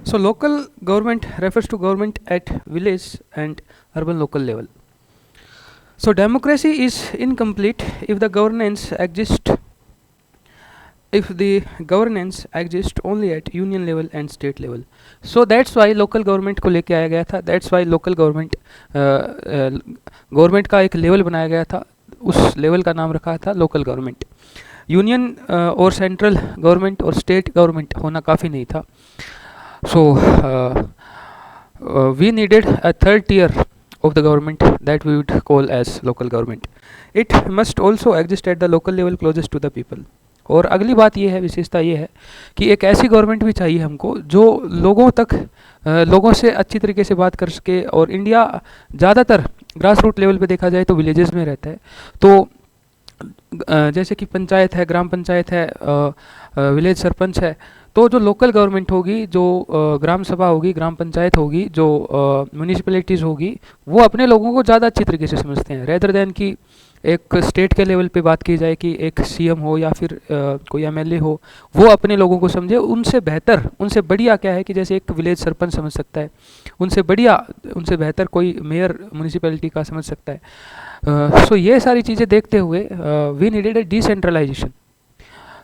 So local government refers to government at village and urban local level. So democracy is incomplete if the governance exists only at union level and state level. So that's why local government को लेके आया गया था. That's why local government government का एक level बनाया गया था. उस लेवल का नाम रखा था लोकल गवर्नमेंट. यूनियन और सेंट्रल गवर्नमेंट और स्टेट गवर्नमेंट होना काफ़ी नहीं था. So we needed a third tier of the government that we would call as local government. It must also exist at the local level closest to the people. और अगली बात ये है, विशेषता ये है कि एक ऐसी गवर्नमेंट भी चाहिए हमको जो लोगों तक लोगों से अच्छी तरीके से बात कर सके. और इंडिया ज़्यादातर ग्रास रूट लेवल पे देखा जाए तो विलेजेस में रहता है. तो जैसे कि पंचायत है, ग्राम पंचायत है, विलेज सरपंच है. तो जो लोकल गवर्नमेंट होगी, जो ग्राम सभा होगी, ग्राम पंचायत होगी, जो म्यूनिसिपैलिटीज़ होगी, वो अपने लोगों को ज़्यादा अच्छी तरीके से समझते हैं रेदर देन कि एक स्टेट के लेवल पे बात की जाए कि एक सीएम हो या फिर कोई एमएलए हो, वो अपने लोगों को समझे. उनसे बेहतर, उनसे बढ़िया क्या है कि जैसे एक विलेज सरपंच समझ सकता है, उनसे बढ़िया, उनसे बेहतर कोई मेयर म्यूनिसिपैलिटी का समझ सकता है. सो ये सारी चीज़ें देखते हुए वी नीडेड ए डिसेंट्रलाइजेशन.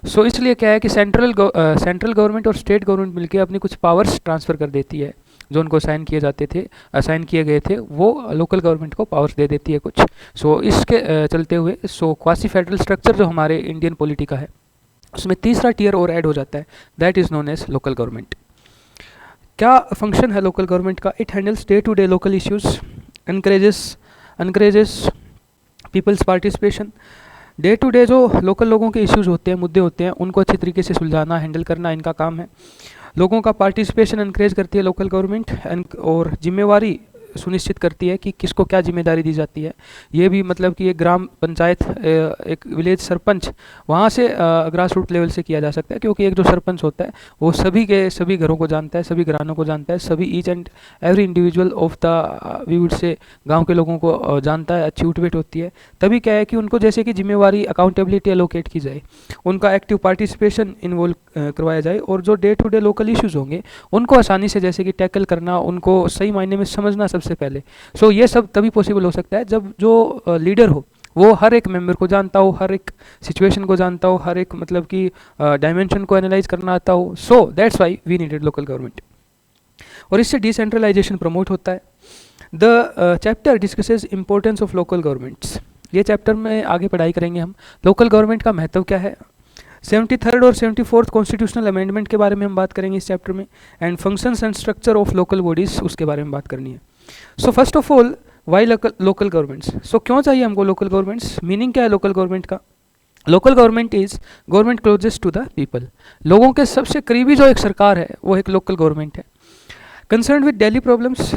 सो इसलिए क्या है कि सेंट्रल गवर्नमेंट और स्टेट गवर्नमेंट मिलकर अपनी कुछ पावर्स ट्रांसफ़र कर देती है. जो उनको असाइन किए गए थे वो लोकल गवर्नमेंट को पावर्स दे देती है कुछ. सो इसके चलते हुए क्वासी फेडरल स्ट्रक्चर जो हमारे इंडियन पॉलिटी का है, उसमें तीसरा टियर और ऐड हो जाता है, that is known as local government. क्या फंक्शन है लोकल गवर्नमेंट का? It handles day to day local issues, encourages people's participation. Day to day जो लोकल लोगों के इश्यूज होते हैं, मुद्दे होते हैं, उनको अच्छी तरीके से सुलझाना, हैंडल करना इनका काम है. लोगों का पार्टिसिपेशन एनकरेज करती है लोकल गवर्नमेंट, और जिम्मेवारी सुनिश्चित करती है कि किसको क्या जिम्मेदारी दी जाती है. ये भी मतलब कि एक ग्राम पंचायत, एक विलेज सरपंच, वहाँ से ग्रास रूट लेवल से किया जा सकता है, क्योंकि एक जो सरपंच होता है वो सभी घरों को जानता है, सभी घरानों को जानता है, सभी each and every individual of the we would से गाँव के लोगों को जानता है, अच्छी उठबेट होती है. तभी क्या है कि उनको जैसे कि जिम्मेवारी, अकाउंटेबिलिटी एलोकेट की जाए, उनका एक्टिव पार्टिसिपेशन इन्वॉल्व करवाया जाए, और जो day to day local issues होंगे उनको आसानी से जैसे कि टैकल करना, उनको सही मायने में समझना सबसे पहले. सो ये सब तभी पॉसिबल हो सकता है जब जो लीडर हो वो हर एक मेंबर को जानता हो, हर एक सिचुएशन को जानता हो, हर एक मतलब कि डायमेंशन को एनालाइज करना आता हो. So that's why we needed local government. और इससे डिसेंट्रलाइजेशन प्रमोट होता है. The chapter discusses importance of local governments. ये चैप्टर में आगे पढ़ाई करेंगे हम. लोकल गवर्नमेंट का महत्व क्या है, 73rd और 74th कॉन्स्टिट्यूशनल अमेंडमेंट के बारे में हम बात करेंगे इस चैप्टर में, and functions and structure of local bodies, उसके बारे में बात करनी है. So first of all, why local governments. So क्यों चाहिए हमको लोकल गवर्नमेंट्स? मीनिंग क्या है लोकल गवर्नमेंट का? Local government is government closest to the people. लोगों के सबसे करीबी जो एक सरकार है वो एक लोकल गवर्नमेंट है. Concern with daily problems.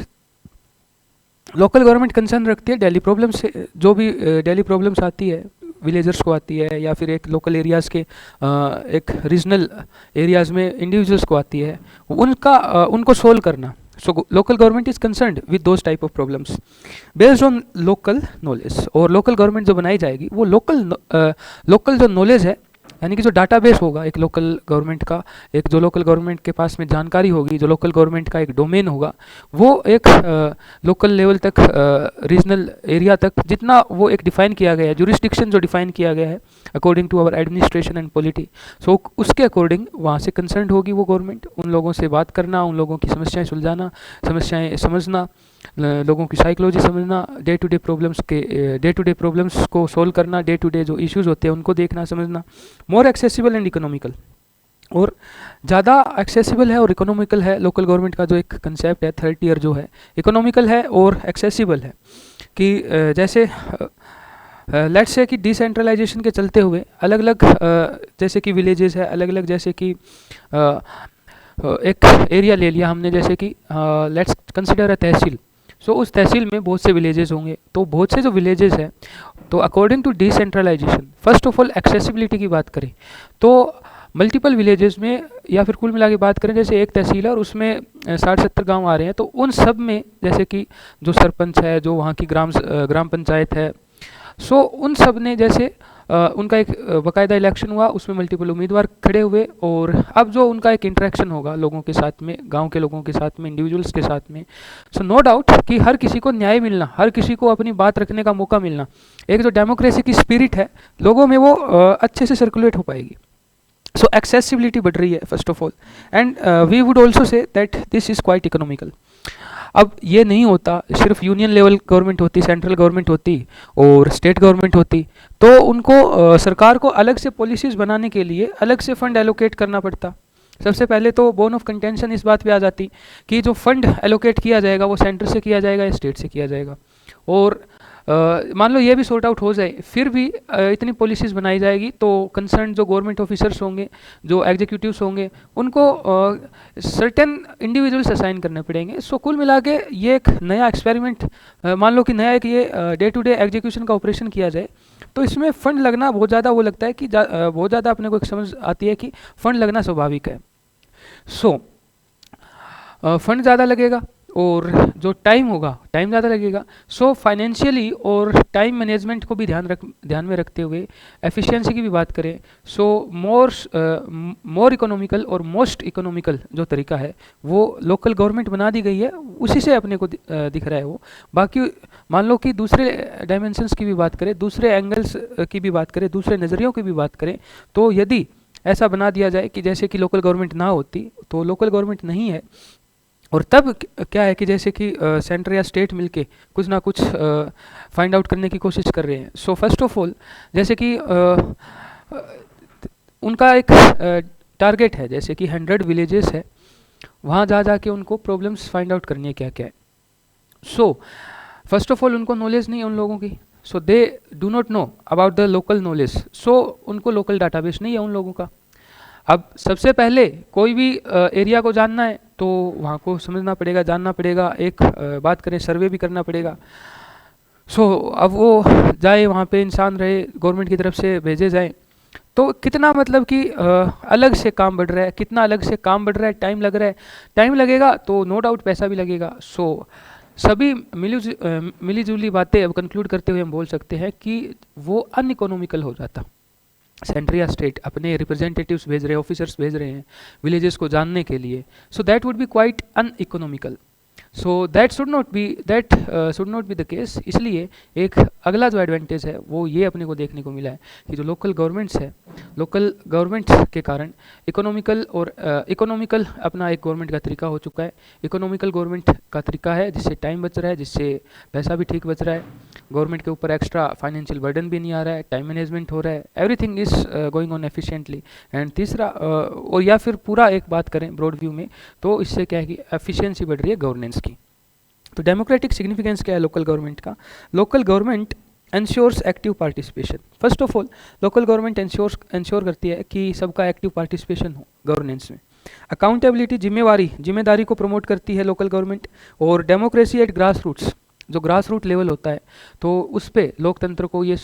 Local government concern रखती है डेली प्रॉब्लम्स से. जो भी डेली प्रॉब्लम्स आती है, विलेजर्स को आती है, या फिर एक लोकल एरियाज़ के एक रीजनल एरियाज़ में इंडिविजुअल्स को आती है, उनको सोल्व करना. सो local government is concerned with those type of problems based on local knowledge. और लोकल गवर्नमेंट जो बनाई जाएगी वो लोकल जो नॉलेज है, यानी कि जो डाटाबेस होगा एक लोकल गवर्नमेंट का, एक जो लोकल गवर्नमेंट के पास में जानकारी होगी, जो लोकल गवर्नमेंट का एक डोमेन होगा, वो एक लोकल लेवल तक, रीजनल एरिया तक, जितना वो एक डिफाइन किया गया है, जुरिस्डिक्शन जो डिफाइन किया गया है according to our administration and polity, so उसके अकॉर्डिंग वहाँ से कंसर्न होगी वो गवर्नमेंट. उन लोगों से बात करना, उन लोगों की समस्याएँ सुलझाना, समस्याएँ समझना, लोगों की साइकोलॉजी समझना, डे टू डे प्रॉब्लम्स को सोल्व करना, डे टू डे जो इश्यूज़ होते हैं उनको देखना समझना. More accessible and economical. और ज़्यादा एक्सेसिबल है और इकोनॉमिकल है लोकल गवर्नमेंट का जो एक कंसेप्ट है, थर्ड ईयर जो है, इकोनॉमिकल है और एक्सेसिबल है. कि जैसे लेट्स से कि डिसेंट्रलाइजेशन के चलते हुए अलग अलग जैसे कि विलेजेस है, अलग अलग जैसे कि एक एरिया ले लिया हमने, जैसे कि लेट्स कंसिडर अ तहसील. सो उस तहसील में बहुत से विलेजेस होंगे. तो बहुत से जो विलेजेस हैं, तो according to decentralization, first of all accessibility की बात करें तो मल्टीपल विलेजेस में, या फिर कुल मिला के बात करें, जैसे एक तहसील है और उसमें 60-70 गांव आ रहे हैं, तो उन सब में जैसे कि जो सरपंच है, जो वहाँ की ग्राम पंचायत है, सो उन सब ने जैसे उनका एक बाकायदा इलेक्शन हुआ, उसमें मल्टीपल उम्मीदवार खड़े हुए, और अब जो उनका एक इंटरेक्शन होगा लोगों के साथ में, गांव के लोगों के साथ में, इंडिविजुअल्स के साथ में, सो नो डाउट कि हर किसी को न्याय मिलना, हर किसी को अपनी बात रखने का मौका मिलना, एक जो डेमोक्रेसी की स्पिरिट है लोगों में वो अच्छे से सर्कुलेट हो पाएगी। सो एक्सेसिबिलिटी बढ़ रही है first of all, and we would also say that this is quite economical. अब ये नहीं होता, सिर्फ यूनियन लेवल गवर्नमेंट होती, सेंट्रल गवर्नमेंट होती और स्टेट गवर्नमेंट होती, तो उनको सरकार को अलग से पॉलिसीज़ बनाने के लिए अलग से फंड एलोकेट करना पड़ता। सबसे पहले तो बोन ऑफ कंटेंशन इस बात पे आ जाती कि जो फंड एलोकेट किया जाएगा वो सेंटर से किया जाएगा या स्टेट से किया जाएगा, और मान लो ये भी सॉर्ट आउट हो जाए, फिर भी इतनी पॉलिसीज़ बनाई जाएगी तो कंसर्न जो गवर्नमेंट ऑफिसर्स होंगे, जो एग्जीक्यूटिव्स होंगे, उनको सर्टेन इंडिविजुअल्स असाइन करने पड़ेंगे। सो कुल मिला के ये एक नया एक्सपेरिमेंट, मान लो कि नया एक ये डे टू डे एग्जीक्यूशन का ऑपरेशन किया जाए, तो इसमें फ़ंड लगना बहुत ज़्यादा, वो लगता है कि बहुत ज़्यादा अपने को एक समझ आती है कि फ़ंड लगना स्वाभाविक है। सो फंड ज़्यादा लगेगा और जो टाइम होगा, टाइम ज़्यादा लगेगा। सो फाइनेंशियली और टाइम मैनेजमेंट को भी ध्यान में रखते हुए एफिशिएंसी की भी बात करें, सो मोर इकोनॉमिकल और मोस्ट इकोनॉमिकल जो तरीका है वो लोकल गवर्नमेंट बना दी गई है, उसी से अपने को दिख रहा है वो। बाकी मान लो कि दूसरे डायमेंशंस की भी बात करें, दूसरे एंगल्स की भी बात करें, दूसरे नज़रियों की भी बात करें, तो यदि ऐसा बना दिया जाए कि जैसे कि लोकल गवर्नमेंट ना होती, तो लोकल गवर्नमेंट नहीं है, और तब क्या है कि जैसे कि सेंटर या स्टेट मिलके कुछ ना कुछ फाइंड आउट करने की कोशिश कर रहे हैं। सो फर्स्ट ऑफ ऑल जैसे कि उनका एक टारगेट है, जैसे कि 100 विलेजेस है, वहाँ जा जाके उनको प्रॉब्लम्स फाइंड आउट करनी है क्या क्या है। सो फर्स्ट ऑफ ऑल उनको नॉलेज नहीं है उन लोगों की, so they do not know about the local knowledge, so उनको लोकल डाटाबेस नहीं है उन लोगों का। अब सबसे पहले कोई भी एरिया को जानना है तो वहाँ को समझना पड़ेगा, जानना पड़ेगा, एक बात करें सर्वे भी करना पड़ेगा। सो अब वो जाए वहाँ पे, इंसान रहे, गवर्नमेंट की तरफ से भेजे जाए, तो कितना मतलब कि अलग से काम बढ़ रहा है, कितना अलग से काम बढ़ रहा है, टाइम लग रहा है, टाइम लगेगा तो नो डाउट पैसा भी लगेगा। सो सभी मिली जुली बातें अब कंक्लूड करते हुए हम बोल सकते हैं कि वो अनइकोनॉमिकल हो जाता। सेंटर या स्टेट अपने रिप्रेजेंटेटिव्स भेज रहे हैं, ऑफिसर्स भेज रहे हैं विलेजेस को जानने के लिए, so that would be quite uneconomical. So that should not be the case. इसलिए एक अगला जो एडवांटेज है वो ये अपने को देखने को मिला है कि जो लोकल गवर्नमेंट्स है, लोकल गवर्नमेंट्स के कारण इकोनॉमिकल अपना एक गवर्नमेंट का तरीका हो चुका है। इकोनॉमिकल गवर्नमेंट का तरीका है जिससे टाइम बच रहा है, जिससे पैसा भी ठीक बच रहा है, गवर्नमेंट के ऊपर एक्स्ट्रा फाइनेंशियल बर्डन भी नहीं आ रहा है, टाइम मैनेजमेंट हो रहा है, everything is going on efficiently. And तीसरा और या फिर पूरा एक बात करें ब्रॉड व्यू में, तो इससे क्या है कि एफिशिएंसी बढ़ रही है गवर्नेंस की। तो डेमोक्रेटिक सिग्निफिकेंस क्या है लोकल गवर्नमेंट का? Local government ensures active participation. First of all local government ensure करती है कि सबका एक्टिव पार्टिसिपेशन हो गवर्नेंस में। अकाउंटेबिलिटी, जिम्मेदारी को प्रमोट करती है लोकल गवर्नमेंट। और डेमोक्रेसी एट ग्रास रूट्स, जो ग्रास रूट लेवल होता है तो उस पर लोकतंत्र को ये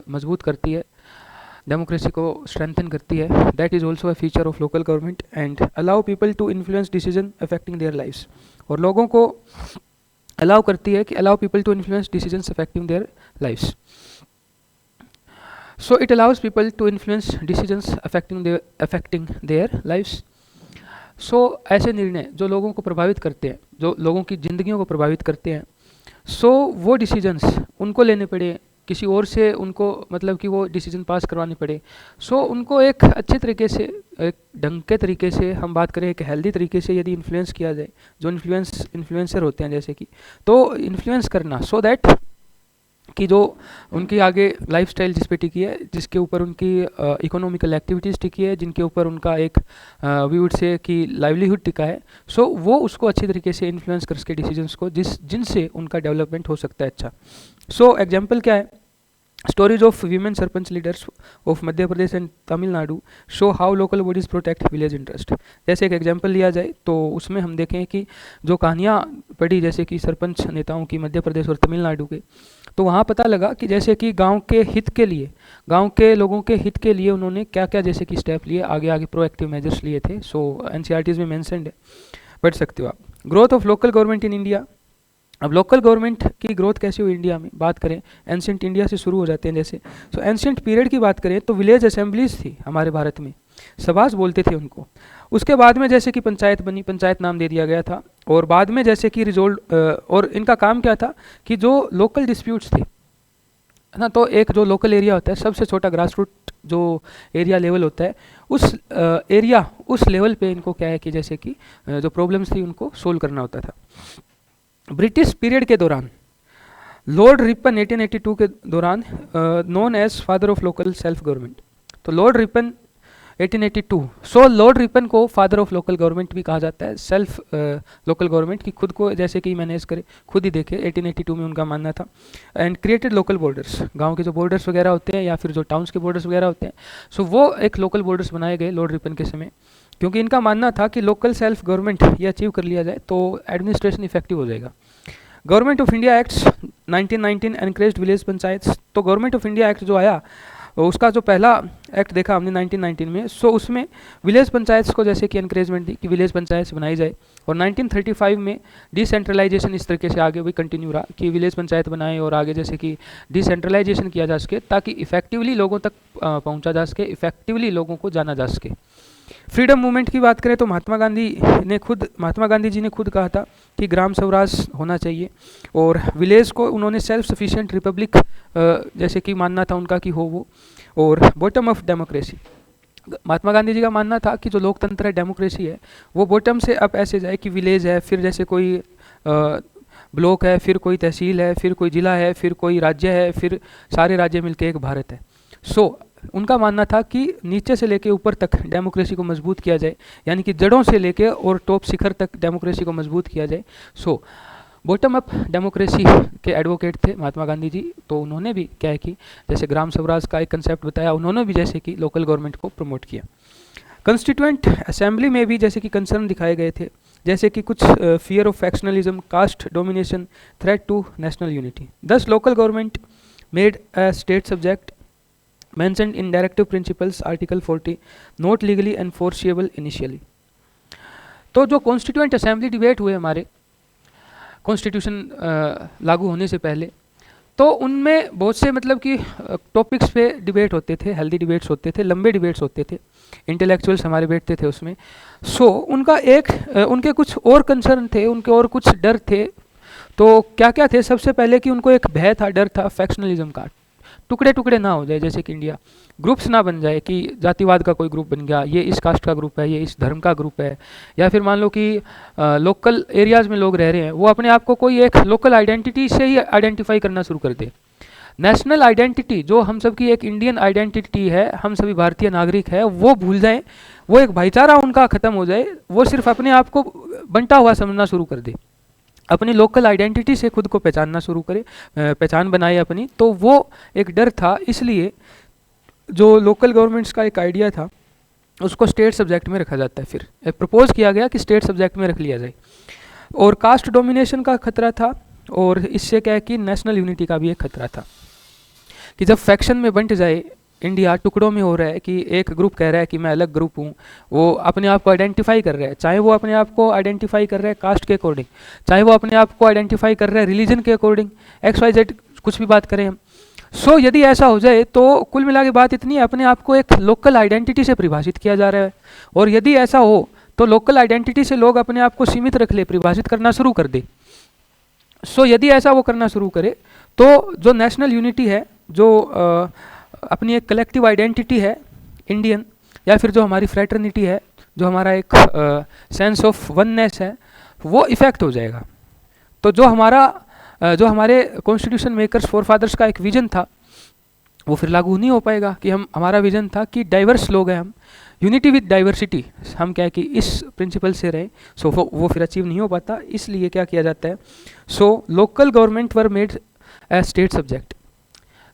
मजबूत करती है, डेमोक्रेसी को स्ट्रेंथन करती है। That is also a feature of local government. And allow people to influence decision affecting their lifes, और लोगों को अलाउ करती है कि allow people to influence decisions affecting their lifes. So it allows people to influence decisions affecting their lifes. So ऐसे निर्णय जो लोगों को प्रभावित करते हैं, जो लोगों की ज़िंदगियों को प्रभावित करते हैं, सो वो डिसीजंस उनको लेने पड़े, किसी और से उनको मतलब कि वो डिसीजन पास करवाने पड़े। सो उनको एक अच्छे तरीके से, एक ढंग के तरीके से, हम बात करें एक हेल्दी तरीके से यदि इन्फ्लुएंस किया जाए, जो इन्फ्लुएंसर होते हैं जैसे कि, तो इन्फ्लुएंस करना सो दैट कि जो उनकी आगे लाइफस्टाइल जिस पे टिकी है, जिसके ऊपर उनकी इकोनॉमिकल एक्टिविटीज़ टिकी है, जिनके ऊपर उनका एक वी वुड से कि लाइवलीहुड टिका है, सो वो उसको अच्छी तरीके से इन्फ्लुएंस कर सके डिसीजंस को, जिनसे उनका डेवलपमेंट हो सकता है अच्छा। सो एग्जांपल क्या है? Stories of women sarpanch leaders of Madhya Pradesh and Tamil Nadu show how local bodies protect village interest. जैसे एक एग्जांपल लिया जाए तो उसमें हम देखें कि जो कहानियाँ पढ़ी जैसे कि सरपंच नेताओं की मध्य प्रदेश और तमिलनाडु के, तो वहाँ पता लगा कि जैसे कि गांव के हित के लिए, गांव के लोगों के हित के लिए उन्होंने क्या क्या जैसे कि स्टेप लिए, आगे आगे प्रोएक्टिव मेजर्स लिए थे। सो एनसीईआरटीज़ में मेंशन्ड है, पढ़ सकते हो आप। Growth of local government in India, अब लोकल गवर्नमेंट की ग्रोथ कैसे हुई इंडिया में, बात करें एंशियंट इंडिया से शुरू हो जाते हैं जैसे। सो एंशियंट पीरियड की बात करें तो विलेज असेंबलीज थी हमारे भारत में, सभास बोलते थे उनको। उसके बाद में जैसे कि पंचायत बनी, पंचायत नाम दे दिया गया था। और बाद में जैसे कि रिजोल्व, और इनका काम क्या था कि जो लोकल डिस्प्यूट्स थे है ना, तो एक जो लोकल एरिया होता है, सबसे छोटा ग्रास रूट जो एरिया लेवल होता है, उस एरिया उस लेवल पे इनको क्या है कि जैसे कि जो प्रॉब्लम्स थी उनको सोल्व करना होता था। ब्रिटिश पीरियड के दौरान लॉर्ड रिपन 1882 के दौरान, known as father of local self government, तो lord Ripon 1882, so lord Ripon को फादर ऑफ लोकल गवर्नमेंट भी कहा जाता है, सेल्फ लोकल गवर्नमेंट की खुद को जैसे कि मैनेज करे, खुद ही देखे, 1882 में उनका मानना था। एंड क्रिएटेड लोकल बॉर्डर्स, गांव के जो बॉर्डर्स वगैरह होते हैं या फिर जो टाउन्स के बॉर्डर्स वगैरह होते हैं, सो वो एक लोकल बॉर्डर्स बनाए गए लॉर्ड रिपन के समय, क्योंकि इनका मानना था कि लोकल सेल्फ गवर्नमेंट ये अचीव कर लिया जाए तो एडमिनिस्ट्रेशन इफेक्टिव हो जाएगा। Government of India acts 1919 encouraged village panchayat, तो गवर्नमेंट ऑफ इंडिया एक्ट जो आया उसका जो पहला एक्ट देखा हमने 1919 में, सो उसमें विलेज पंचायत्स को जैसे कि एनकरेजमेंट दी कि विलेज पंचायत बनाई जाए। और 1935 में डिसेंट्रलाइजेशन इस तरीके से आगे भी कंटिन्यू रहा कि विलेज पंचायत बनाए और आगे जैसे कि डिसेंट्रलाइजेशन किया जा सके ताकि इफेक्टिवली लोगों तक पहुंचा जा सके, इफेक्टिवली लोगों को जाना जा सके। फ्रीडम मूवमेंट की बात करें तो महात्मा गांधी जी ने खुद कहा था कि ग्राम स्वराज होना चाहिए, और विलेज को उन्होंने सेल्फ सफिशिएंट रिपब्लिक जैसे कि मानना था उनका कि हो वो। और bottom of democracy, Mahatma Gandhi ji का मानना था कि जो लोकतंत्र है, डेमोक्रेसी है, वो बॉटम से अप ऐसे जाए कि विलेज है, फिर जैसे कोई ब्लॉक है, फिर कोई तहसील है, फिर कोई जिला है, फिर कोई राज्य है, फिर सारे राज्य मिलकर एक भारत है। सो उनका मानना था कि नीचे से लेके ऊपर तक डेमोक्रेसी को मजबूत किया जाए, यानी कि जड़ों से लेके और टॉप शिखर तक डेमोक्रेसी को मजबूत किया जाए। सो बॉटम अप डेमोक्रेसी के एडवोकेट थे महात्मा गांधी जी, तो उन्होंने भी क्या है कि जैसे ग्राम स्वराज का एक कंसेप्ट बताया, उन्होंने भी जैसे कि लोकल गवर्नमेंट को प्रमोट किया। कंस्टिट्यूएंट असेंबली में भी जैसे कि कंसर्न दिखाए गए थे, जैसे कि कुछ fear of factionalism, caste domination, threat to national unity. Thus local government made a state subject mentioned in directive principles article 40 not legally enforceable initially। तो जो कॉन्स्टिट्यूएंट असेंबली डिबेट हुए हमारे कॉन्स्टिट्यूशन लागू होने से पहले, तो उनमें बहुत से मतलब कि टॉपिक्स पे डिबेट होते थे, हेल्दी डिबेट्स होते थे, लंबे डिबेट्स होते थे, इंटेलेक्चुअल्स हमारे बैठते थे उसमें। सो उनका उनके कुछ और कंसर्न थे, उनके और कुछ डर थे। तो क्या क्या थे? सबसे पहले कि उनको एक भय था, डर था फैक्शनलिज्म का, टुकड़े टुकड़े ना हो जाए, जैसे कि इंडिया ग्रुप्स ना बन जाए कि जातिवाद का कोई ग्रुप बन गया, ये इस कास्ट का ग्रुप है, ये इस धर्म का ग्रुप है, या फिर मान लो कि लोकल एरियाज़ में लोग रह रहे हैं, वो अपने आप को कोई एक लोकल आइडेंटिटी से ही आइडेंटिफाई करना शुरू कर दे। नेशनल आइडेंटिटी जो हम सब की एक इंडियन आइडेंटिटी है, हम सभी भारतीय नागरिक है, वो भूल जाएं, वो एक भाईचारा उनका ख़त्म हो जाए, वो सिर्फ अपने आप को बंटा हुआ समझना शुरू कर दे, अपनी लोकल आइडेंटिटी से खुद को पहचानना शुरू करे, पहचान बनाए अपनी। तो वो एक डर था, इसलिए जो लोकल गवर्नमेंट्स का एक आइडिया था उसको स्टेट सब्जेक्ट में रखा जाता है। फिर प्रपोज किया गया कि स्टेट सब्जेक्ट में रख लिया जाए। और कास्ट डोमिनेशन का खतरा था, और इससे क्या है कि नेशनल यूनिटी का भी एक खतरा था कि जब फैक्शन में बंट जाए, इंडिया टुकड़ों में हो रहा है कि एक ग्रुप कह रहा है कि मैं अलग ग्रुप हूँ, वो अपने आप को आइडेंटिफाई कर रहा है, चाहे वो अपने आप को आइडेंटिफाई कर रहा है कास्ट के अकॉर्डिंग, चाहे वो अपने आप को आइडेंटिफाई कर रहा है रिलीजन के अकॉर्डिंग, XYZ कुछ भी बात करें हम। सो यदि ऐसा हो जाए तो कुल मिला के बात इतनी है, अपने आप को एक लोकल आइडेंटिटी से परिभाषित किया जा रहा है, और यदि ऐसा हो तो लोकल आइडेंटिटी से लोग अपने आप को सीमित रख ले, परिभाषित करना शुरू कर दे। सो यदि ऐसा वो करना शुरू करे तो जो नेशनल यूनिटी है, जो अपनी एक कलेक्टिव आइडेंटिटी है इंडियन, या फिर जो हमारी फ्रेटर्निटी है, जो हमारा एक सेंस ऑफ वननेस है, वो इफेक्ट हो जाएगा। तो जो हमारे कॉन्स्टिट्यूशन मेकर्स फोरफादर्स का एक विजन था, वो फिर लागू नहीं हो पाएगा। कि हमारा विजन था कि डाइवर्स लोग हैं हम, यूनिटी विद डाइवर्सिटी, हम क्या है कि इस प्रिंसिपल से रहे। सो वो फिर अचीव नहीं हो पाता, इसलिए क्या किया जाता है, so local government were made as state subject,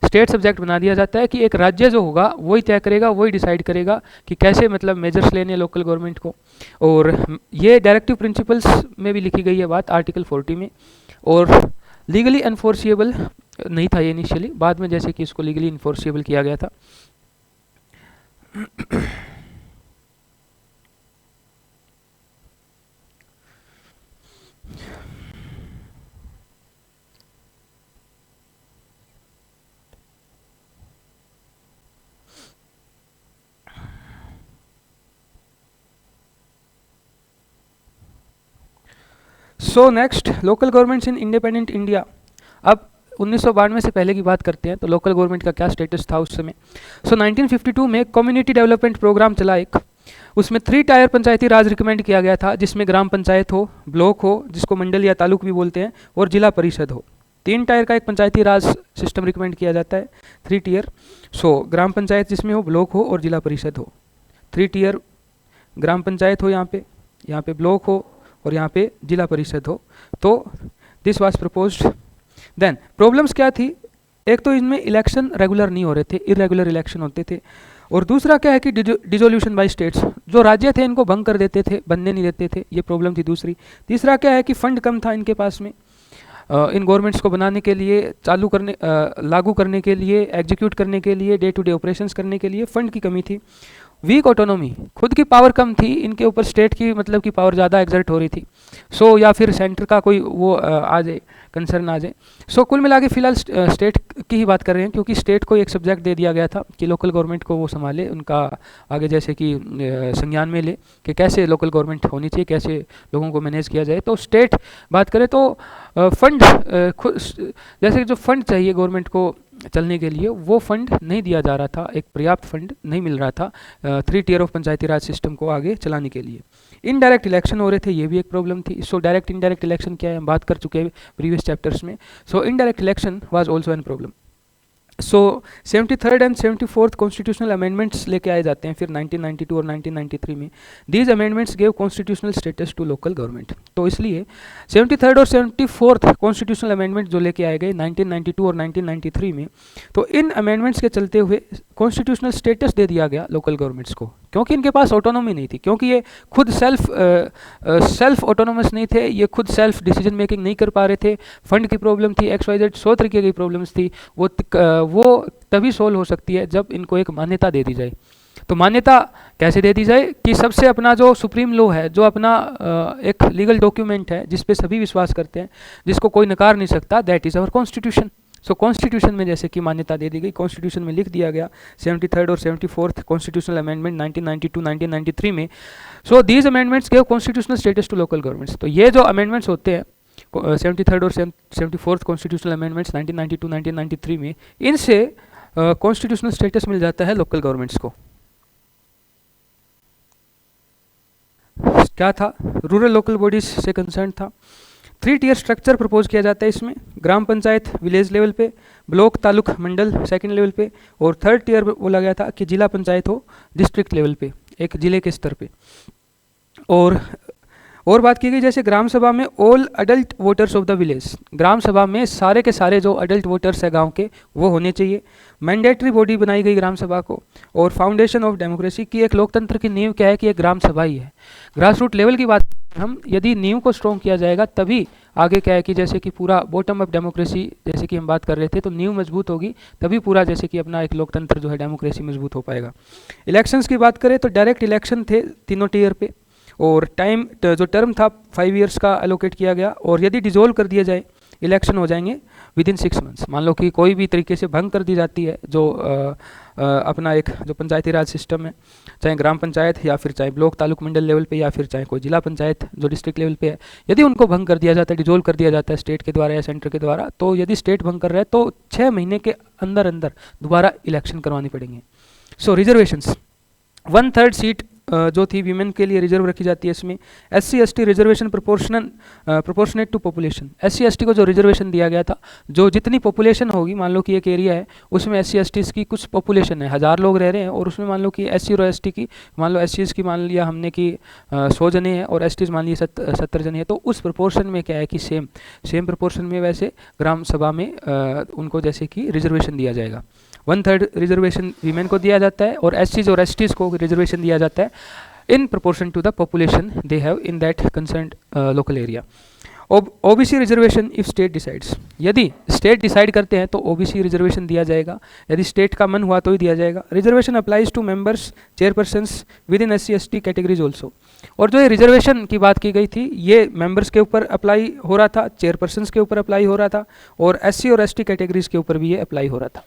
state subject बना दिया जाता है कि एक राज्य जो होगा वही तय करेगा, वही डिसाइड करेगा कि कैसे मतलब मेजर्स लेने लोकल गवर्नमेंट को। और ये डायरेक्टिव प्रिंसिपल्स में भी लिखी गई है बात आर्टिकल 40 में। और लीगली एनफोर्सिएबल नहीं था ये इनिशियली, बाद में जैसे कि इसको लीगली इन्फोर्सिएबल किया गया था। So next, local governments in independent India. अब 1992 से पहले की बात करते हैं तो लोकल गवर्नमेंट का क्या स्टेटस था उस समय। सो 1952 में कम्युनिटी डेवलपमेंट प्रोग्राम चला एक, उसमें 3 टायर पंचायती राज रिकमेंड किया गया था, जिसमें ग्राम पंचायत हो, ब्लॉक हो जिसको मंडल या तालुक भी बोलते हैं, और जिला परिषद हो। 3 टायर का एक पंचायती राज सिस्टम रिकमेंड किया जाता है, 3 टीयर। सो ग्राम पंचायत जिसमें हो, ब्लॉक हो और जिला परिषद हो। 3 टीयर ग्राम पंचायत हो, यहाँ पे ब्लॉक हो और यहाँ पे जिला परिषद हो। तो this was proposed. Then problems क्या थी, एक तो इनमें इलेक्शन रेगुलर नहीं हो रहे थे, इरेगुलर इलेक्शन होते थे, और दूसरा क्या है कि डिसोल्यूशन बाय स्टेट्स, जो राज्य थे इनको भंग कर देते थे, बनने नहीं देते थे, ये प्रॉब्लम थी दूसरी। तीसरा क्या है कि फंड कम था इनके पास में, इन गवर्नमेंट्स को बनाने के लिए, चालू करने, लागू करने के लिए, एग्जीक्यूट करने के लिए, डे टू डे ऑपरेशंस करने के लिए फंड की कमी थी। वीक ऑटोनॉमी, खुद की पावर कम थी, इनके ऊपर स्टेट की मतलब की पावर ज़्यादा एग्जर्ट हो रही थी। सो या फिर सेंटर का कोई वो आ जाए, कंसर्न आ जाए। सो कुल मिला के फिलहाल स्टेट की ही बात कर रहे हैं, क्योंकि स्टेट को एक सब्जेक्ट दे दिया गया था कि लोकल गवर्नमेंट को वो संभाले, उनका आगे जैसे कि संज्ञान में ले कि कैसे लोकल गवर्नमेंट होनी चाहिए, कैसे लोगों को मैनेज किया जाए। तो स्टेट बात करें तो फंड खुद, जैसे जो फंड चाहिए गवर्नमेंट को चलने के लिए, वो फंड नहीं दिया जा रहा था, एक पर्याप्त फंड नहीं मिल रहा था 3 tier of Panchayati Raj system को आगे चलाने के लिए। इनडायरेक्ट इलेक्शन हो रहे थे, ये भी एक प्रॉब्लम थी। सो डायरेक्ट इनडायरेक्ट इलेक्शन क्या है हम बात कर चुके हैं प्रीवियस चैप्टर्स में। So indirect election was also an problem. So 73rd and 74th constitutional amendments लेके आए जाते हैं फिर 1992 और 1993 में। These amendments gave constitutional status to local government. तो इसलिए 73rd और 74th कॉन्स्टिट्यूशनल अमेंडमेंट जो लेके आए गए 1992 और 1993 में, तो इन अमेंडमेंट्स के चलते हुए कॉन्स्टिट्यूशनल स्टेटस दे दिया गया लोकल गवर्नमेंट्स को, क्योंकि इनके पास ऑटोनॉमी नहीं थी, क्योंकि ये खुद सेल्फ ऑटोनोमस नहीं थे, ये खुद सेल्फ डिसीजन मेकिंग नहीं कर पा रहे थे। फंड की प्रॉब्लम थी, XYZ 100 तरीके की प्रॉब्लम्स थी। वो तभी सोल्व हो सकती है जब इनको एक मान्यता दे दी जाए। तो मान्यता कैसे दे दी जाए कि सबसे अपना जो सुप्रीम लॉ है, जो अपना एक लीगल डॉक्यूमेंट है जिस पे सभी विश्वास करते हैं, जिसको कोई नकार नहीं सकता, that is our constitution. So constitution में जैसे कि मान्यता दे दी गई, कॉन्स्टिट्यूशन में लिख दिया गया 73rd और 74th कॉन्स्टिट्यूशनल अमेंडमेंट 1992-1993 में। So these amendments gave constitutional status to local governments. तो ये जो अमेंडमेंट्स होते हैं 73rd और 74th कॉन्स्टिट्यूशनल अमेंडमेंट्स 1992-1993 में, इनसे कॉन्स्टिट्यूशनल स्टेटस मिल जाता है लोकल गवर्नमेंट्स को। क्या था, रूरल लोकल बॉडीज से कंसर्न था। 3 टीयर स्ट्रक्चर प्रपोज किया जाता है इसमें, ग्राम पंचायत विलेज लेवल पे, ब्लॉक तालुक मंडल सेकंड लेवल पे, और 3rd टीयर बोला गया था कि जिला पंचायत हो डिस्ट्रिक्ट लेवल पे, एक जिले के स्तर पे। और बात की गई जैसे ग्राम सभा में all adult voters of the village, ग्राम सभा में सारे के सारे जो अडल्ट वोटर्स है गांव के वो होने चाहिए। मैंडेटरी बॉडी बनाई गई ग्राम सभा को। और फाउंडेशन ऑफ डेमोक्रेसी की, एक लोकतंत्र की नींव क्या है कि एक ग्राम सभा ही है। ग्रास रूट लेवल की बात हम, यदि नींव को स्ट्रॉन्ग किया जाएगा तभी आगे क्या है कि जैसे कि पूरा बॉटम अप डेमोक्रेसी जैसे कि हम बात कर रहे थे, तो नींव मजबूत होगी तभी पूरा जैसे कि अपना एक लोकतंत्र जो है डेमोक्रेसी मजबूत हो पाएगा। इलेक्शंस की बात करें तो डायरेक्ट इलेक्शन थे तीनों टीयर पे, और टाइम जो टर्म था 5 ईयर्स का एलोकेट किया गया। और यदि डिजोल्व कर दिया जाए, इलेक्शन हो जाएंगे विदिन 6 मंथ्स। मान लो कि कोई भी तरीके से भंग कर दी जाती है जो अपना एक जो पंचायती राज सिस्टम है, चाहे ग्राम पंचायत या फिर चाहे ब्लॉक तालुक मंडल लेवल पे या फिर चाहे कोई जिला पंचायत जो डिस्ट्रिक्ट लेवल पे है, यदि उनको भंग कर दिया जाता है, डिजोल्व कर दिया जाता है स्टेट के द्वारा या सेंटर के द्वारा, तो यदि स्टेट भंग कर रहा है तो 6 महीने के अंदर अंदर दोबारा इलेक्शन करवानी पड़ेंगे। सो रिजर्वेशंस, 1/3 सीट जो थी वीमेन के लिए रिजर्व रखी जाती है इसमें। SC/ST reservation proportionate to population, SC/ST को जो रिजर्वेशन दिया गया था, जो जितनी पॉपुलेशन होगी, मान लो कि एक एरिया है उसमें SC/ST की कुछ पॉपुलेशन है, 1000 लोग रह रहे हैं, और उसमें मान लो कि SC और ST की, मान लो SCs की मान लिया हमने कि 100 जने हैं और STs मान लिए 70 जने हैं, तो उस प्रोपोर्शन में क्या है कि सेम प्रोपोर्शन में वैसे ग्राम सभा में उनको जैसे कि रिजर्वेशन दिया जाएगा। 1/3 रिजर्वेशन वीमेन को दिया जाता है और SCs और STs को रिजर्वेशन दिया जाता है in proportion to the population they have in that concerned local area. OBC reservation if state decides, यदि स्टेट डिसाइड करते हैं तो OBC रिजर्वेशन दिया जाएगा, यदि स्टेट का मन हुआ तो ही दिया जाएगा। Reservation applies to members chairpersons within SC/ST categories also. और जो ये रिजर्वेशन की बात की गई थी, ये मेंबर्स के ऊपर अप्लाई हो रहा था, चेयरपर्सन्स के ऊपर अप्लाई हो रहा था, और SC और ST कैटेगरीज के ऊपर भी ये अप्लाई हो रहा था।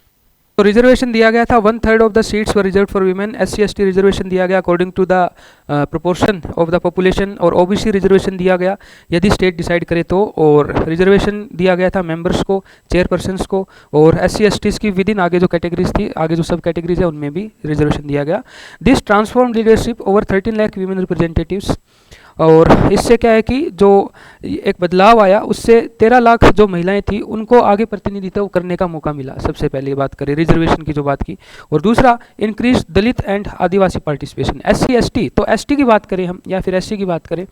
तो रिजर्वेशन दिया गया था 1/3 of the seats were reserve for women, SC/ST reservation दिया गया according to the proportion of the population, और OBC रिजर्वेशन दिया गया यदि स्टेट डिसाइड करे तो, और रिजर्वेशन दिया गया था मेंबर्स को, चेयरपर्सन्स को, और SC/STs की विद इन आगे जो कैटेगरीज थी, आगे जो सब कैटेगरीज है उनमें भी रिजर्वेशन दिया गया। This transform leadership over 13 lakh women representatives, और इससे क्या है कि जो एक बदलाव आया उससे 13 लाख जो महिलाएं थी उनको आगे प्रतिनिधित्व करने का मौका मिला। सबसे पहले बात करें रिजर्वेशन की जो बात की, और दूसरा increase Dalit and Adivasi participation. SC/ST, तो ST की बात करें हम या फिर SC की बात करें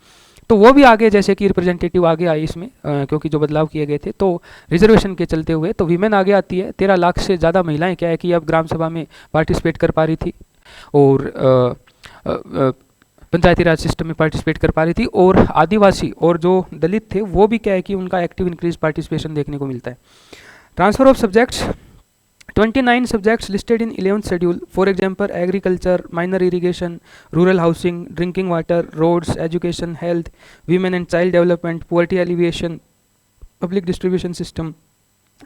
तो वो भी आगे जैसे कि रिप्रेजेंटेटिव आगे आई इसमें, क्योंकि जो बदलाव किए गए थे तो रिजर्वेशन के चलते हुए तो वीमेन आगे आती है। 13 लाख से ज़्यादा महिलाएं क्या है कि अब ग्राम सभा में पार्टिसिपेट कर पा रही थी, और पंचायती राज सिस्टम में पार्टिसिपेट कर पा रही थी, और आदिवासी और जो दलित थे वो भी क्या है कि उनका एक्टिव इंक्रीज पार्टिसिपेशन देखने को मिलता है। Transfer of subjects, 29 subjects listed in 11th schedule, for example agriculture, minor irrigation, rural housing, drinking water, roads, education, health, women and child development, poverty alleviation, public distribution system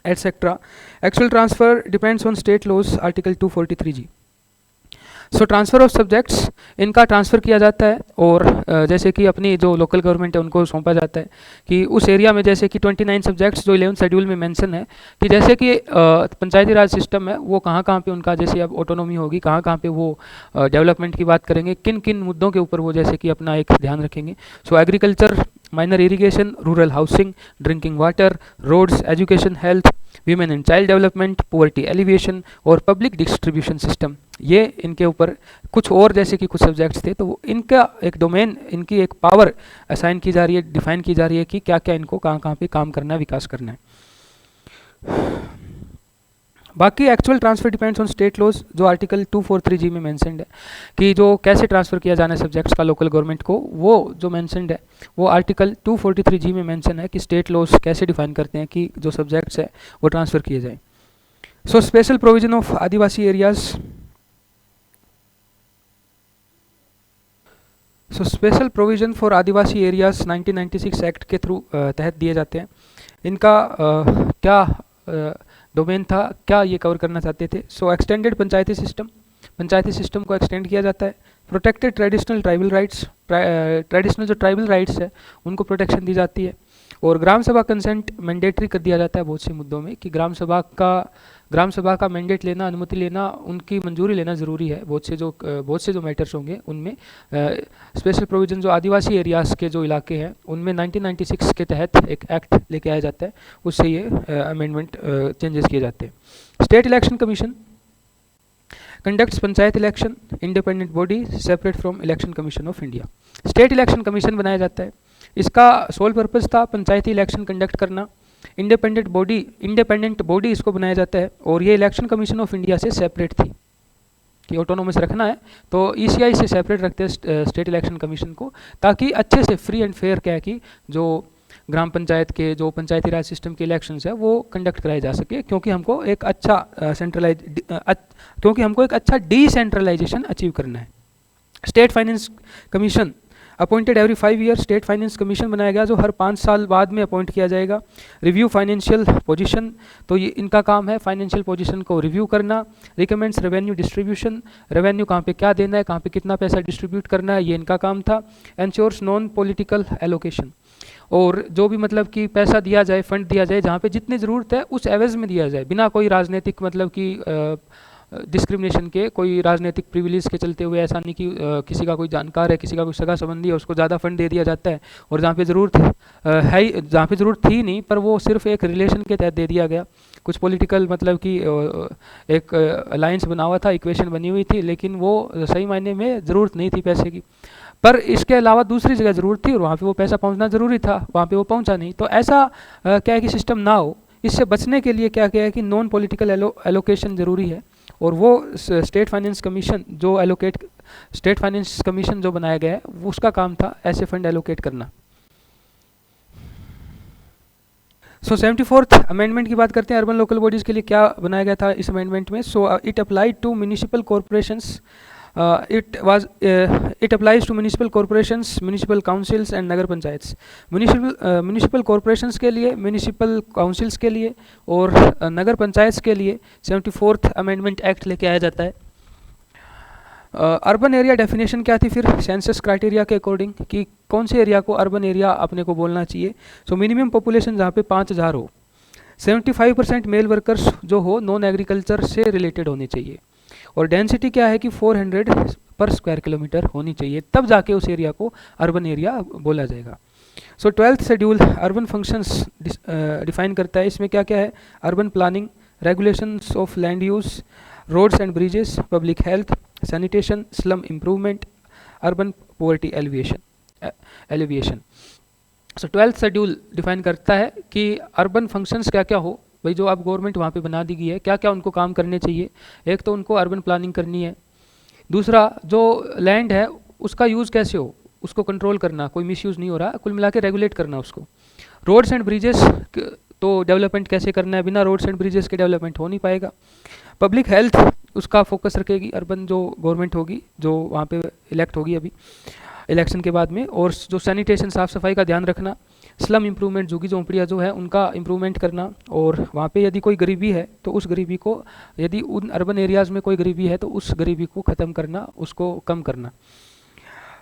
etcetera. Actual transfer depends on state laws, article 243G। So transfer of subjects, इनका transfer किया जाता है, और जैसे कि अपनी जो local government है उनको सौंपा जाता है कि उस एरिया में जैसे कि 29 सब्जेक्ट्स जो 11th शेड्यूल में मेंशन है कि जैसे कि पंचायती राज सिस्टम है वो कहाँ कहाँ पे उनका जैसे अब ऑटोनॉमी होगी, कहाँ कहाँ पे वो डेवलपमेंट की बात करेंगे, किन किन मुद्दों के ऊपर वो जैसे कि अपना एक ध्यान रखेंगे। So agriculture, minor irrigation, rural housing, drinking water, roads, education, health, women and child development, poverty alleviation और पब्लिक डिस्ट्रीब्यूशन सिस्टम, ये इनके ऊपर कुछ और जैसे कि कुछ सब्जेक्ट्स थे, तो इनका एक डोमेन, इनकी एक पावर असाइन की जा रही है, डिफाइन की जा रही है कि क्या क्या इनको कहाँ कहाँ पे काम करना है, विकास करना है। बाकी actual transfer depends on state laws, जो आर्टिकल 243G में मेंशनड है कि जो कैसे ट्रांसफ़र किया जाना है सब्जेक्ट्स का लोकल गवर्नमेंट को, वो जो मेंशनड है वो आर्टिकल 243G में मेंशन है कि स्टेट लॉज कैसे डिफाइन करते हैं कि जो सब्जेक्ट्स है वो ट्रांसफ़र किए जाए। So special provision of Adivasi areas, so special provision for Adivasi areas 1996 act के थ्रू तहत दिए जाते हैं। इनका क्या डोमेन था, क्या ये कवर करना चाहते थे? सो एक्सटेंडेड पंचायती सिस्टम को एक्सटेंड किया जाता है। Protected traditional tribal rights, traditional जो ट्राइबल राइट्स है उनको प्रोटेक्शन दी जाती है। और ग्राम सभा कंसेंट मैंडेटरी कर दिया जाता है बहुत से मुद्दों में कि ग्राम सभा का मैंडेट लेना, अनुमति लेना, उनकी मंजूरी लेना ज़रूरी है। बहुत से जो मैटर्स होंगे उनमें स्पेशल प्रोविजन जो आदिवासी एरियाज़ के जो इलाके हैं उनमें 1996 के तहत एक एक्ट लेके आया जाता है, उससे ये अमेंडमेंट चेंजेस किए जाते हैं। State election commission conducts panchayat election, independent body separate from election commission of India. State election commission बनाया जाता है, इसका सोल पर्पस था पंचायती इलेक्शन कंडक्ट करना। इंडिपेंडेंट बॉडी इसको बनाया जाता है, और ये इलेक्शन कमीशन ऑफ इंडिया से सेपरेट थी कि ऑटोनोमस रखना है तो ECI से सेपरेट रखते हैं स्टेट इलेक्शन कमीशन को, ताकि अच्छे से फ्री एंड फेयर क्या है कि जो ग्राम पंचायत के जो पंचायती राज सिस्टम के इलेक्शंस है वो कंडक्ट कराए जा सके, क्योंकि हमको एक अच्छा डिसेंट्रलाइजेशन अचीव करना है। State finance commission appointed every 5 year, state finance commission बनाया गया जो हर 5 साल बाद में अपॉइंट किया जाएगा। रिव्यू फाइनेंशियल पोजीशन, तो ये इनका काम है फाइनेंशियल पोजीशन को रिव्यू करना। रिकमेंड्स रेवेन्यू डिस्ट्रीब्यूशन, रेवेन्यू कहाँ पे क्या देना है, कहाँ पे कितना पैसा डिस्ट्रीब्यूट करना है, ये इनका काम था। एंश्योर्स नॉन पॉलिटिकल एलोकेशन, और जो भी मतलब कि पैसा दिया जाए, फंड दिया जाए जहाँ पे जितनी ज़रूरत है उस एवज में दिया जाए, बिना कोई राजनीतिक मतलब कि डिस्क्रिमिनेशन के, कोई राजनीतिक प्रिविलेज के चलते हुए। ऐसा नहीं कि किसी का कोई जानकार है, किसी का कोई सगा संबंधी है, उसको ज़्यादा फंड दे दिया जाता है, और जहाँ पे ज़रूरत है जहाँ पे ज़रूरत थी नहीं पर वो सिर्फ एक रिलेशन के तहत दे दिया गया। कुछ पॉलिटिकल मतलब कि एक अलायंस बना हुआ था, इक्वेशन बनी हुई थी, लेकिन वो सही मायने में ज़रूरत नहीं थी पैसे की, पर इसके अलावा दूसरी जगह ज़रूरत थी और वहाँ पे वो पैसा पहुँचना ज़रूरी था, वहाँ पे वो पहुँचा नहीं। तो ऐसा क्या है कि सिस्टम ना हो, इससे बचने के लिए क्या है कि नॉन पॉलिटिकल एलोकेशन ज़रूरी है। और वो स्टेट फाइनेंस कमीशन जो बनाया गया है वो उसका काम था ऐसे फंड एलोकेट करना। 74th अमेंडमेंट की बात करते हैं। अर्बन लोकल बॉडीज़ के लिए क्या बनाया गया था इस अमेंडमेंट में? It applied to municipal corporations It applies to municipal corporations, municipal councils and Nagar Panchayat. Municipal corporations के लिए, म्यूनिसिपल काउंसिल्स के लिए और नगर पंचायत के लिए 74th अमेंडमेंट एक्ट लेके आया जाता है। अर्बन एरिया डेफिनेशन क्या थी फिर सेंसस क्राइटेरिया के अकॉर्डिंग कि कौन से एरिया को अर्बन एरिया अपने को बोलना चाहिए। सो मिनिमम पॉपुलेशन जहाँ पे 5000 हो, 75% मेल वर्कर्स जो हो नॉन एग्रीकल्चर से रिलेटेड होने चाहिए, और डेंसिटी क्या है कि 400 पर स्क्वायर किलोमीटर होनी चाहिए, तब जाके उस एरिया को अर्बन एरिया बोला जाएगा। So 12th schedule urban functions define करता है। इसमें क्या क्या है? Urban planning, regulations of land use, roads and bridges, public health, sanitation, slum improvement, urban poverty alleviation. So 12th schedule define करता है कि अर्बन फंक्शंस क्या क्या हो, भाई जो अब गवर्नमेंट वहाँ पे बना दी गई है, क्या क्या उनको काम करने चाहिए। एक तो उनको अर्बन प्लानिंग करनी है, दूसरा जो लैंड है उसका यूज़ कैसे हो उसको कंट्रोल करना, कोई मिसयूज़ नहीं हो रहा, कुल मिला के रेगुलेट करना उसको। रोड्स एंड ब्रिजेस तो डेवलपमेंट कैसे करना है, बिना रोड्स एंड ब्रिजेस के डेवलपमेंट हो नहीं पाएगा। पब्लिक हेल्थ उसका फोकस रखेगी अर्बन जो गवर्नमेंट होगी, जो वहाँ पे इलेक्ट होगी अभी इलेक्शन के बाद में, और जो सैनिटेशन साफ़ सफाई का ध्यान रखना, स्लम इम्प्रूवमेंट झुग्गी झोंपड़ियाँ जो है उनका इम्प्रूवमेंट करना, और वहाँ पे यदि कोई गरीबी है तो उस गरीबी को, यदि उन अर्बन एरियाज़ में कोई गरीबी है तो उस गरीबी को ख़त्म करना, उसको कम करना।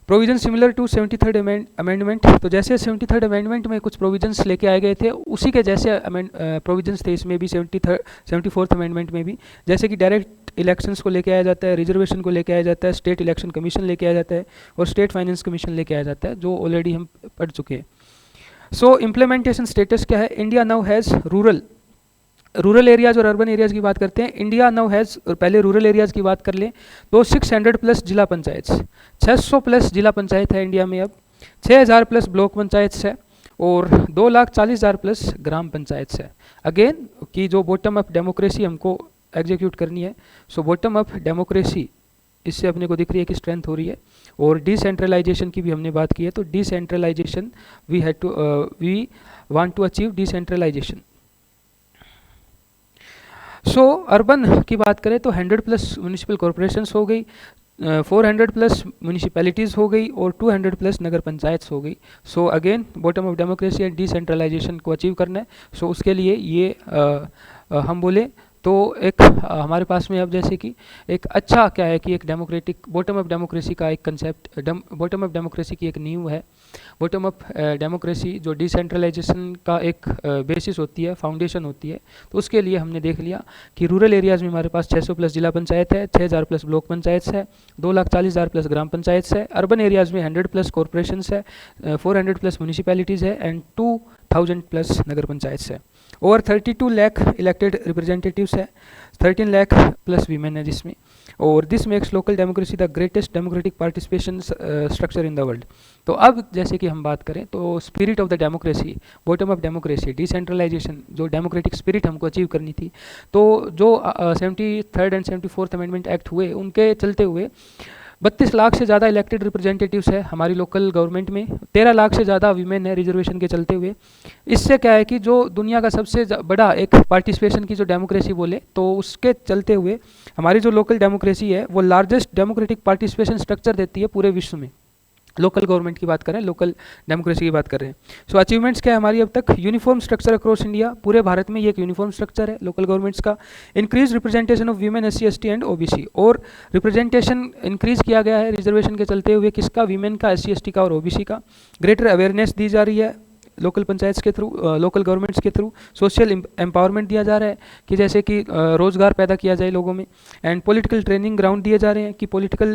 Provision similar to 73rd amendment, तो जैसे 73rd अमेंडमेंट में कुछ प्रोविजंस लेके आए गए थे उसी के जैसे प्रोविजंस थे इसमें भी 74th अमेंडमेंट में भी, जैसे कि डायरेक्ट इलेक्शंस को लेके आया जाता है, रिजर्वेशन को लेके आया जाता है, स्टेट इलेक्शन कमीशन लेके आया जाता है और स्टेट फाइनेंस कमीशन लेके आया जाता है, जो ऑलरेडी हम पढ़ चुके हैं। सो इम्प्लीमेंटेशन स्टेटस क्या है? India now has rural areas और अर्बन एरियाज़ की बात करते हैं। इंडिया नाउ हैज़, पहले रूरल एरियाज़ की बात कर लें तो 600+ जिला पंचायत, 600+ जिला पंचायत है इंडिया में अब, 6000+ ब्लॉक पंचायत है और 2,40,000+ ग्राम पंचायत है। अगेन कि जो बॉटम अप डेमोक्रेसी हमको एग्जीक्यूट करनी है, सो बॉटम अप डेमोक्रेसी इससे अपने को दिख रही है कि स्ट्रेंथ हो रही है। और डिसेंट्रलाइजेशन की भी हमने बात की है, तो decentralization we want to achieve decentralization. So urban की बात करें तो 100+ म्यूनिसिपल कॉरपोरेशंस हो गई, 400+ म्यूनिसिपैलिटीज़ हो गई और 200+ नगर पंचायत हो गई। So again bottom of democracy and decentralization को अचीव करना है। सो उसके लिए ये हम बोले तो एक हमारे पास में अब जैसे कि एक अच्छा क्या है कि एक डेमोक्रेटिक बॉटम अप डेमोक्रेसी का एक कंसेप्ट, बॉटम अप डेमोक्रेसी की एक नींव है। बॉटम अप डेमोक्रेसी जो डिसेंट्रलाइजेशन का एक बेसिस होती है, फाउंडेशन होती है। तो उसके लिए हमने देख लिया कि रूरल एरियाज़ में हमारे पास 600+ जिला पंचायत है, 6000+ ब्लॉक पंचायत है, 2,40,000+ ग्राम पंचायत है। अर्बन एरियाज़ में 100+ कॉरपोरेशन है, 400+ म्यूनिसिपैलिटीज़ है एंड 2,000+ नगर पंचायत है। ओवर 32 लाख इलेक्टेड रिप्रेजेंटेटिव्स है, 13 लाख प्लस वीमेन है जिसमें, और this makes local democracy the greatest democratic participation structure in the world. तो अब जैसे कि हम बात करें तो spirit of the democracy, bottom of democracy, decentralization, जो डेमोक्रेटिक स्पिरिट हमको अचीव करनी थी, तो जो 73rd and 74th amendment act हुए उनके चलते हुए 32 लाख से ज़्यादा इलेक्टेड रिप्रेजेंटेटिव्स है हमारी लोकल गवर्नमेंट में, 13 लाख से ज़्यादा वीमेन है रिजर्वेशन के चलते हुए। इससे क्या है कि जो दुनिया का सबसे बड़ा एक पार्टिसिपेशन की जो डेमोक्रेसी बोले तो उसके चलते हुए हमारी जो लोकल डेमोक्रेसी है वो लार्जेस्ट डेमोक्रेटिक पार्टिसिपेशन स्ट्रक्चर देती है पूरे विश्व में। लोकल गवर्नमेंट की बात करें, लोकल डेमोक्रेसी की बात कर रहे हैं। सो अचीवमेंट्स क्या है हमारी अब तक? यूनिफॉर्म स्ट्रक्चर अक्रॉस इंडिया, पूरे भारत में ये एक यूनिफॉर्म स्ट्रक्चर है लोकल गवर्नमेंट्स का। Increase representation of women, SC ST and OBC, और रिप्रेजेंटेशन इंक्रीज किया गया है रिजर्वेशन के चलते हुए, किसका? वीमेन का, SC ST का और OBC का। ग्रेटर अवेयरनेस दी जा रही है लोकल पंचायत के थ्रू, लोकल गवर्नमेंट्स के थ्रू। सोशल एम्पावरमेंट दिया जा रहा है कि जैसे कि रोज़गार पैदा किया जाए लोगों में, एंड पॉलिटिकल ट्रेनिंग ग्राउंड दिए जा रहे हैं कि पॉलिटिकल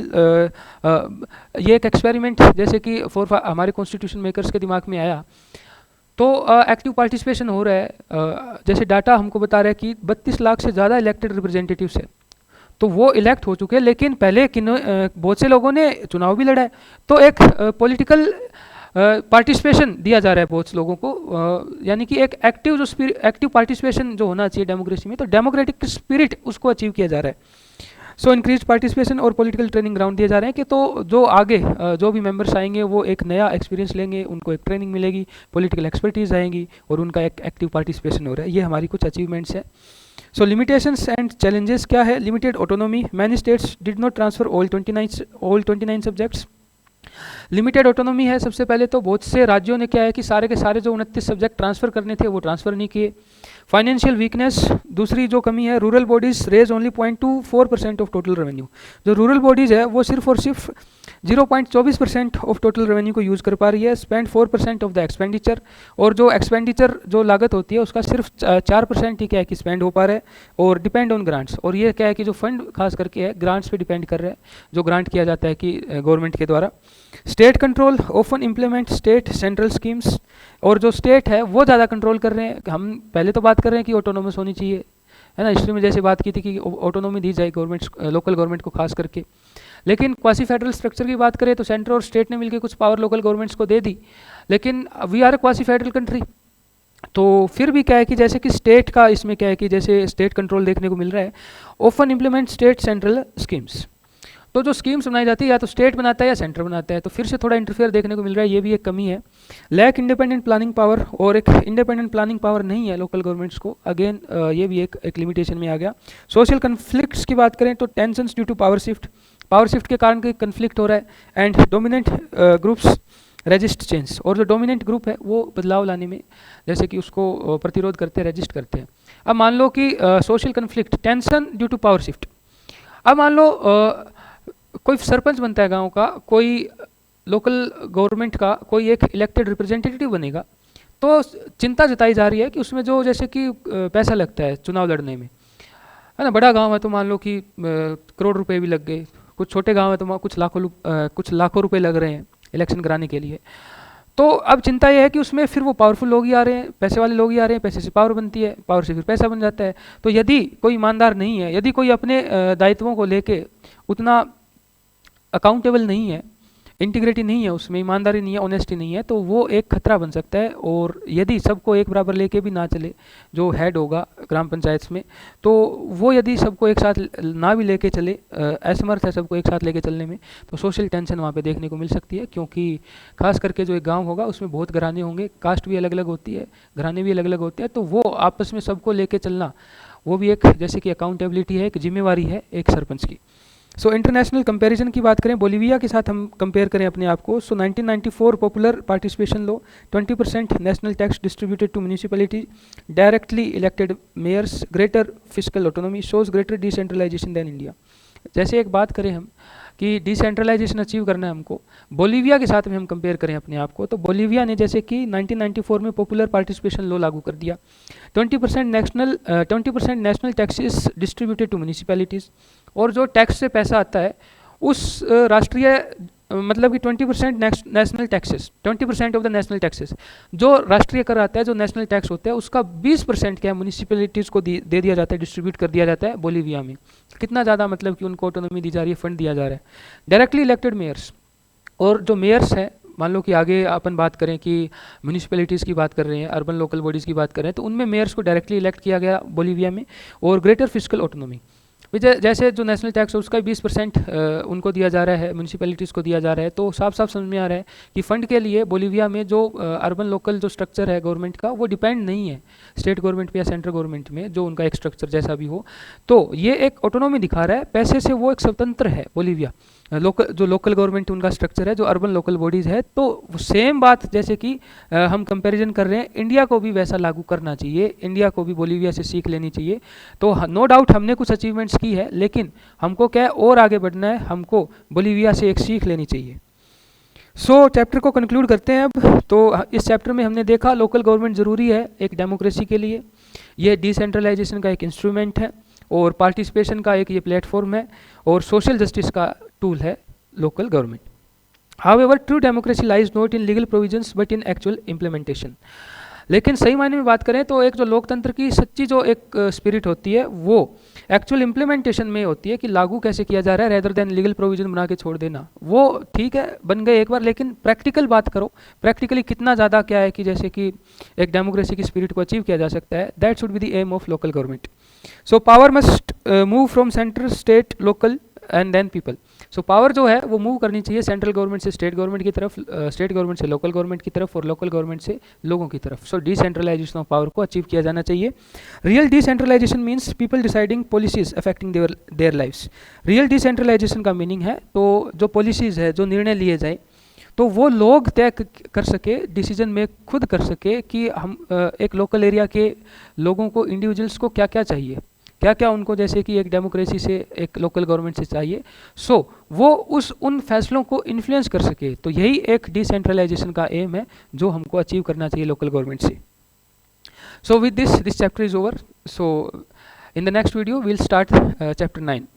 ये एक एक्सपेरिमेंट जैसे कि हमारे कॉन्स्टिट्यूशन मेकर्स के दिमाग में आया तो एक्टिव पार्टिसिपेशन हो रहा है। जैसे डाटा हमको बता रहा है कि 32 लाख से ज़्यादा इलेक्टेड रिप्रेजेंटेटिव्स है, तो वो इलेक्ट हो चुके हैं, लेकिन पहले बहुत से लोगों ने चुनाव भी लड़ा है, तो एक पॉलिटिकल पार्टिसिपेशन दिया जा रहा है बहुत से लोगों को, यानी कि एक एक्टिव पार्टिसिपेशन जो होना चाहिए डेमोक्रेसी में, तो डेमोक्रेटिक स्पिरिट उसको अचीव किया जा रहा है। सो इंक्रीज पार्टिसिपेशन और पॉलिटिकल ट्रेनिंग ग्राउंड दिए जा रहे हैं कि तो जो आगे जो भी मेंबर्स आएंगे वो एक नया एक्सपीरियंस लेंगे, उनको एक ट्रेनिंग मिलेगी, पॉलिटिकल एक्सपर्टीज आएंगी और उनका एक एक्टिव पार्टिसिपेशन हो रहा है। ये हमारी कुछ अचीवमेंट्स है। सो लिमिटेशंस एंड चैलेंजेस क्या है? Limited autonomy, many states did not transfer all 29 subjects. Limited autonomy है सबसे पहले तो, बहुत से राज्यों ने क्या है कि सारे के सारे जो 29 सब्जेक्ट ट्रांसफर करने थे वो ट्रांसफर नहीं किए। फाइनेंशियल वीकनेस दूसरी जो कमी है, rural bodies raise only 0.24% of total revenue. जो रूरल बॉडीज है वो सिर्फ और सिर्फ 0.24% ऑफ टोटल रेवेन्यू को यूज़ कर पा रही है, स्पेंड 4% ऑफ द एक्सपेंडिचर, और जो एक्सपेंडिचर जो लागत होती है उसका सिर्फ 4% ही क्या है कि स्पेंड हो पा रहा है, और डिपेंड ऑन ग्रांट्स। और ये क्या है कि जो फंड खास करके है ग्रांट्स पे डिपेंड कर रहा है, जो ग्रांट किया जाता है कि गवर्नमेंट के द्वारा। State control often implement state central schemes, और जो स्टेट है वो ज़्यादा कंट्रोल कर रहे हैं। हम पहले तो बात कर रहे हैं कि ऑटोनोमस होनी चाहिए, है ना, हिस्ट्री में जैसे बात की थी कि ऑटोनोमी दी जाए गवर्नमेंट, लोकल गवर्नमेंट को खास करके। लेकिन क्वासी फेडरल स्ट्रक्चर की बात करें तो सेंटर और स्टेट ने मिलकर कुछ पावर लोकल गवर्नमेंट्स को दे दी, लेकिन we are a quasi federal country, तो फिर भी क्या है कि जैसे कि स्टेट का इसमें क्या है कि जैसे स्टेट कंट्रोल देखने को मिल रहा है। Often implement state central schemes, तो जो स्कीम्स बनाई जाती है या तो स्टेट बनाता है या सेंटर बनाता है, तो फिर से थोड़ा इंटरफेयर देखने को मिल रहा है, ये भी एक कमी है। लैक इंडिपेंडेंट प्लानिंग पावर, और एक इंडिपेंडेंट प्लानिंग पावर नहीं है लोकल गवर्नमेंट्स को, अगेन ये भी एक लिमिटेशन में आ गया। सोशल कन्फ्लिक्ट्स की बात करें तो tensions due to power shift के कारण कोई कन्फ्लिक्ट हो रहा है, and dominant groups resist change, और जो डोमिनेंट ग्रुप है वो बदलाव लाने में जैसे कि उसको प्रतिरोध करते हैं, रेजिस्ट करते हैं। अब मान लो कि social conflict, tension due to power shift. अब मान लो कोई सरपंच बनता है गांव का, कोई लोकल गवर्नमेंट का कोई एक इलेक्टेड रिप्रेजेंटेटिव बनेगा, तो चिंता जताई जा रही है कि उसमें जो जैसे कि पैसा लगता है चुनाव लड़ने में, है ना, बड़ा गांव है तो मान लो कि करोड़ रुपए भी लग गए, कुछ छोटे गांव है तो कुछ लाखों रुपए लग रहे हैं इलेक्शन कराने के लिए। तो अब चिंता यह है कि उसमें फिर वो पावरफुल लोग ही आ रहे हैं, पैसे वाले लोग ही आ रहे हैं, पैसे से पावर बनती है, पावर से फिर पैसा बन जाता है। तो यदि कोई ईमानदार नहीं है, यदि कोई अपने दायित्वों को लेके उतना अकाउंटेबल नहीं है, इंटीग्रिटी नहीं है, उसमें ईमानदारी नहीं है, ऑनेस्टी नहीं है, तो वो एक खतरा बन सकता है। और यदि सबको एक बराबर लेके भी ना चले, जो हेड होगा ग्राम पंचायत में, तो वो यदि सबको एक साथ ना भी लेके चले, असमर्थ है सबको एक साथ लेके चलने में, तो सोशल टेंशन वहाँ पे देखने को मिल सकती है। क्योंकि खास करके जो एक गाँव होगा उसमें बहुत घराने होंगे, कास्ट भी अलग अलग होती है, घराने भी अलग अलग होते हैं, तो वो आपस में सबको लेके चलना वो भी एक जैसे कि अकाउंटेबिलिटी है, एक जिम्मेवारी है एक सरपंच की। सो इंटरनेशनल कंपैरिजन की बात करें, बोलीविया के साथ हम कंपेयर करें अपने आप को, so 1994 popular participation law, 20% national tax distributed to municipality, directly elected mayors, greater physical autonomy, shows greater decentralization than India. जैसे एक बात करें हम कि डिसेंट्रलाइजेशन अचीव करना है हमको, बोलीविया के साथ में हम कंपेयर करें अपने आप को, तो बोलीविया ने जैसे कि 1994 में पॉपुलर पार्टिसिपेशन लॉ लागू कर दिया, 20% national taxes distributed to municipalities, और जो टैक्स से पैसा आता है उस राष्ट्रीय मतलब कि 20% national taxes, 20% of the national taxes, जो राष्ट्रीय कर आता है, जो नेशनल टैक्स होता है उसका 20% क्या है म्यूनिसिपैलिटीज़ को दे दिया जाता है, डिस्ट्रीब्यूट कर दिया जाता है बोलीविया में। कितना ज़्यादा मतलब कि उनको ऑटोनॉमी दी जा रही है, फंड दिया जा रहा है। डायरेक्टली इलेक्टेड मेयर्स, और जो मेयर्स हैं, मान लो कि आगे अपन बात करें कि म्यूनिसिपैलिटीज़ की बात कर रहे हैं, अर्बन लोकल बॉडीज़ की बात कर रहे हैं, तो उनमें मेयर्स को डायरेक्टली इलेक्ट किया गया बोलीविया में। और ग्रेटर फिजिकल ऑटोनॉमी, जैसे जो नेशनल टैक्स है उसका 20% उनको दिया जा रहा है, म्यूनिसिपैलिटीज़ को दिया जा रहा है। तो साफ साफ समझ में आ रहा है कि फ़ंड के लिए बोलीविया में जो अर्बन लोकल जो स्ट्रक्चर है गवर्नमेंट का, वो डिपेंड नहीं है स्टेट गवर्नमेंट पे या सेंट्रल गवर्नमेंट में, जो उनका एक स्ट्रक्चर जैसा भी हो। तो ये एक ऑटोनॉमी दिखा रहा है, पैसे से वो एक स्वतंत्र है बोलीविया। जो लोकल गवर्नमेंट उनका स्ट्रक्चर है, जो अर्बन लोकल बॉडीज़ है, तो सेम बात जैसे कि हम कंपैरिजन कर रहे हैं, इंडिया को भी वैसा लागू करना चाहिए, इंडिया को भी बोलीविया से सीख लेनी चाहिए। तो नो डाउट हमने कुछ अचीवमेंट्स की है, लेकिन हमको क्या है और आगे बढ़ना है, हमको बोलीविया से एक सीख लेनी चाहिए। सो चैप्टर को कंक्लूड करते हैं अब। तो इस चैप्टर में हमने देखा लोकल गवर्नमेंट ज़रूरी है एक डेमोक्रेसी के लिए, ये डिसेंट्रलाइजेशन का एक इंस्ट्रूमेंट है, और पार्टिसिपेशन का एक ये प्लेटफॉर्म है, और सोशल जस्टिस का टूल है local government. However true democracy lies not in legal provisions but in actual implementation. लेकिन सही मायने में बात करें तो एक जो लोकतंत्र की सच्ची जो एक स्पिरिट होती है वो एक्चुअल इम्प्लीमेंटेशन में होती है कि लागू कैसे किया जा रहा है, रेदर देन लीगल प्रोविजन बना के छोड़ देना। वो ठीक है बन गए एक बार, लेकिन प्रैक्टिकल बात करो, प्रैक्टिकली कितना ज़्यादा क्या है कि जैसे कि एक डेमोक्रेसी की स्पिरिट को अचीव किया जा सकता है। That should be the aim of local government. So power must move from centre, state, local and then people. So power जो है वो मूव करनी चाहिए सेंट्रल गवर्नमेंट से स्टेट गवर्नमेंट की तरफ, स्टेट गवर्नमेंट से लोकल गवर्नमेंट की तरफ और लोकल गवर्नमेंट से लोगों की तरफ। सो डिसेंट्रलाइजेशन ऑफ पावर को अचीव किया जाना चाहिए। Real decentralization means people deciding policies affecting their lives. Real decentralisation का मीनिंग है तो जो पॉलिसीज है, जो निर्णय लिए जाए, तो वो लोग तय कर सके, डिसीजन में खुद कर सके कि हम एक लोकल एरिया के लोगों को, इंडिविजुअल्स को क्या क्या चाहिए, क्या क्या उनको जैसे कि एक डेमोक्रेसी से, एक लोकल गवर्नमेंट से चाहिए। सो वो उन फैसलों को इन्फ्लुएंस कर सके। तो यही एक डिसेंट्रलाइजेशन का एम है जो हमको अचीव करना चाहिए लोकल गवर्नमेंट से। So with this chapter is over. So in the next video we'll start chapter 9।